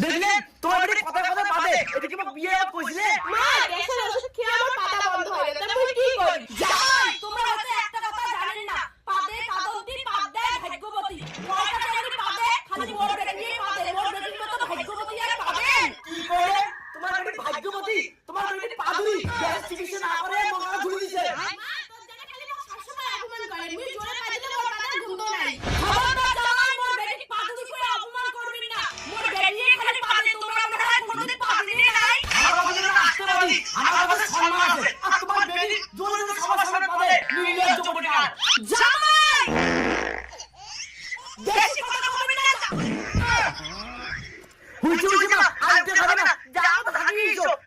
দেখলে তোমার বেটি কথা কথা পাবে, এটা কি বিয়ে কইছিলে? মা গ্যাসের ওষুধ খেয়ে আমার পাতা বন্ধ হয় না, তারপর কি করি? জামাই তোমরা হচ্ছে একটা কথা জানেন না, পাদে কাদন্তি পাদ দেয় ভাগ্যবতী। কয়টা চাকরি পাদে খালি মোর বেটি পাদে, মোর বেটির মতো ভাগ্যবতী আর পাবেন? কি করে তোমার বেটি ভাগ্যবতী? তোমার বেটি পাদুরি গ্যাস চিকিৎসা না করে মঙ্গলা ঝুলি দিছে। মা তোর জায়গা খালি মোক সবসময় অপমান করে, মুই জোরে পাই দিলে মোর পাতার গন্ধ নাই। খবরদার জামাই মোর বেটি পাদুরি করে অপমান করবি না। মোর বেটি খালি পাদে, তোমরা মনে হয় কোনোদিন পাদুরি নাই। আমার বাবা যেন আসতে পারি, আমার বাবা সম্মান আছে।